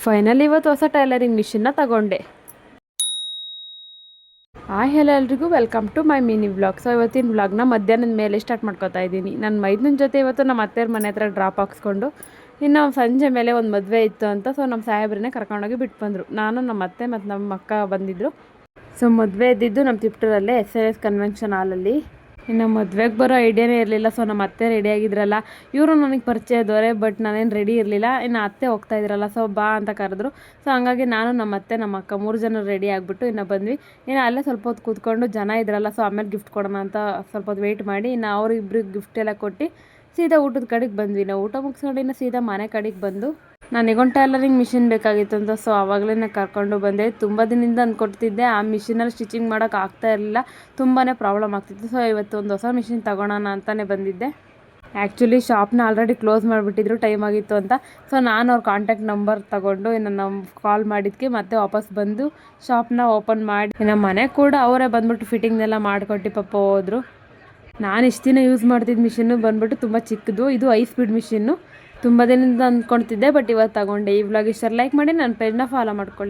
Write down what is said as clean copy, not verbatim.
Finally ಇವತ್ತು ಹೊಸ tailoring ಮಿಷಿನ್ನ ತಗೊಂಡೆ. ಹೆಲೋ ಎಲ್ರಿಗೂ welcome to my mini vlog. So ಇವತ್ತಿನ ವ್ಲಾಗ್ನ ಮಧ್ಯಾಹ್ನದ ಮೇಲೆ ಸ್ಟಾರ್ಟ್ ಮಾಡ್ಕೊತಾ ಇದ್ದೀನಿ. ನನ್ನ ಮೈದನ ಜೊತೆ ಇವತ್ತು ನಮ್ಮ ಅತ್ತೆಯವ್ರ ಮನೆ ಹತ್ರ ಡ್ರಾಪ್ ಹಾಕ್ಸ್ಕೊಂಡು ಇನ್ನು ಸಂಜೆ ಮೇಲೆ ಒಂದು ಮದುವೆ ಇತ್ತು ಅಂತ ಸೊ ನಮ್ಮ ಸಾಹೇಬ್ರನ್ನೇ ಕರ್ಕೊಂಡೋಗಿ ಬಿಟ್ಟು ಬಂದರು. ನಾನು ನಮ್ಮ ಅತ್ತೆ ಮತ್ತು ನಮ್ಮ ಅಕ್ಕ ಬಂದಿದ್ದರು. ಸೊ ಮದುವೆ ಇದ್ದಿದ್ದು ನಮ್ಮ ತಿಪ್ಟೂರಲ್ಲೇ SLS ಕನ್ವೆನ್ಷನ್ ಹಾಲಲ್ಲಿ. ಇನ್ನು ಮದುವೆಗೆ ಬರೋ ಐಡಿಯಾನೇ ಇರಲಿಲ್ಲ. ಸೊ ನಮ್ಮ ಅತ್ತೆ ರೆಡಿ ಆಗಿದ್ರಲ್ಲ, ಇವರು ನನಗೆ ಪರಿಚಯದವರೇ, ಬಟ್ ನಾನೇನು ರೆಡಿ ಇರಲಿಲ್ಲ. ಇನ್ನು ಅತ್ತೆ ಹೋಗ್ತಾ ಇದ್ರಲ್ಲ, ಸೊ ಬಾ ಅಂತ ಕರೆದ್ರು. ಸೊ ಹಂಗಾಗಿ ನಾನು ನಮ್ಮ ಅತ್ತೆ ನಮ್ಮ ಅಕ್ಕ 3 ಜನ ರೆಡಿ ಆಗಿಬಿಟ್ಟು ಇನ್ನು ಬಂದ್ವಿ. ಇನ್ನು ಅಲ್ಲೇ ಸ್ವಲ್ಪ ಹೊತ್ತು ಕೂತ್ಕೊಂಡು ಜನ ಇದ್ರಲ್ಲ, ಸೊ ಆಮೇಲೆ ಗಿಫ್ಟ್ ಕೊಡೋಣ ಅಂತ ಸ್ವಲ್ಪ ಹೊತ್ತು ವೆಯ್ಟ್ ಮಾಡಿ ಇನ್ನು ಅವ್ರಿಬ್ರಿಗೆ ಗಿಫ್ಟ್ ಎಲ್ಲ ಕೊಟ್ಟು ಸೀದಾ ಊಟದ ಕಡೆಗೆ ಬಂದ್ವಿ. ನಾವು ಊಟ ಮುಗಿಸ್ಕೊಂಡು ಇನ್ನು ಸೀದಾ ಮನೆ ಕಡೆಗೆ ಬಂದು ನನಗೊಂದು ಟೈಲರಿಂಗ್ ಮಿಷಿನ್ ಬೇಕಾಗಿತ್ತು ಅಂತ ಸೊ ಆವಾಗಲೇ ಕರ್ಕೊಂಡು ಬಂದೆ. ತುಂಬ ದಿನದಿಂದ ಅಂದ್ಕೊಡ್ತಿದ್ದೆ, ಆ ಮಿಷಿನಲ್ಲಿ ಸ್ಟಿಚಿಂಗ್ ಮಾಡೋಕೆ ಆಗ್ತಾ ಇರಲಿಲ್ಲ, ತುಂಬಾ ಪ್ರಾಬ್ಲಮ್ ಆಗ್ತಿತ್ತು. ಸೊ ಇವತ್ತು ಒಂದು ಹೊಸ ಮಿಷಿನ್ ತಗೊಳ್ಳೋಣ ಅಂತಲೇ ಬಂದಿದ್ದೆ. ಆ್ಯಕ್ಚುಲಿ ಶಾಪ್ನ ಆಲ್ರೆಡಿ ಕ್ಲೋಸ್ ಮಾಡಿಬಿಟ್ಟಿದ್ರು, ಟೈಮ್ ಆಗಿತ್ತು ಅಂತ. ಸೊ ನಾನು ಅವ್ರ ಕಾಂಟ್ಯಾಕ್ಟ್ ನಂಬರ್ ತೊಗೊಂಡು ಇನ್ನು ನಮ್ಮ ಕಾಲ್ ಮಾಡಿದ್ದಕ್ಕೆ ಮತ್ತೆ ವಾಪಸ್ ಬಂದು ಶಾಪ್ನ ಓಪನ್ ಮಾಡಿ ಇನ್ನು ಮನೆ ಕೂಡ ಅವರೇ ಬಂದ್ಬಿಟ್ಟು ಫಿಟ್ಟಿಂಗ್ನೆಲ್ಲ ಮಾಡಿಕೊಟ್ಟು ಪಾಪ ಹೋದರು. ನಾನು ಇಷ್ಟು ದಿನ ಯೂಸ್ ಮಾಡ್ತಿದ್ದ ಮಿಷಿನ್ನು ಬಂದ್ಬಿಟ್ಟು ತುಂಬ ಚಿಕ್ಕದು, ಇದು 5 ಸ್ಪೀಡ್ ಮಿಷಿನ್ನು. ತುಂಬ ದಿನದಿಂದ ಅಂದ್ಕೊಳ್ತಿದ್ದೆ, ಬಟ್ ಇವತ್ತು ತಗೊಂಡೆ. ಈ ವ್ಲಾಗ್ ಇಷ್ಟ ಲೈಕ್ ಮಾಡಿ ನನ್ನ ಪೇಜ್ನ ಫಾಲೋ ಮಾಡ್ಕೊಳ್ಳಿ.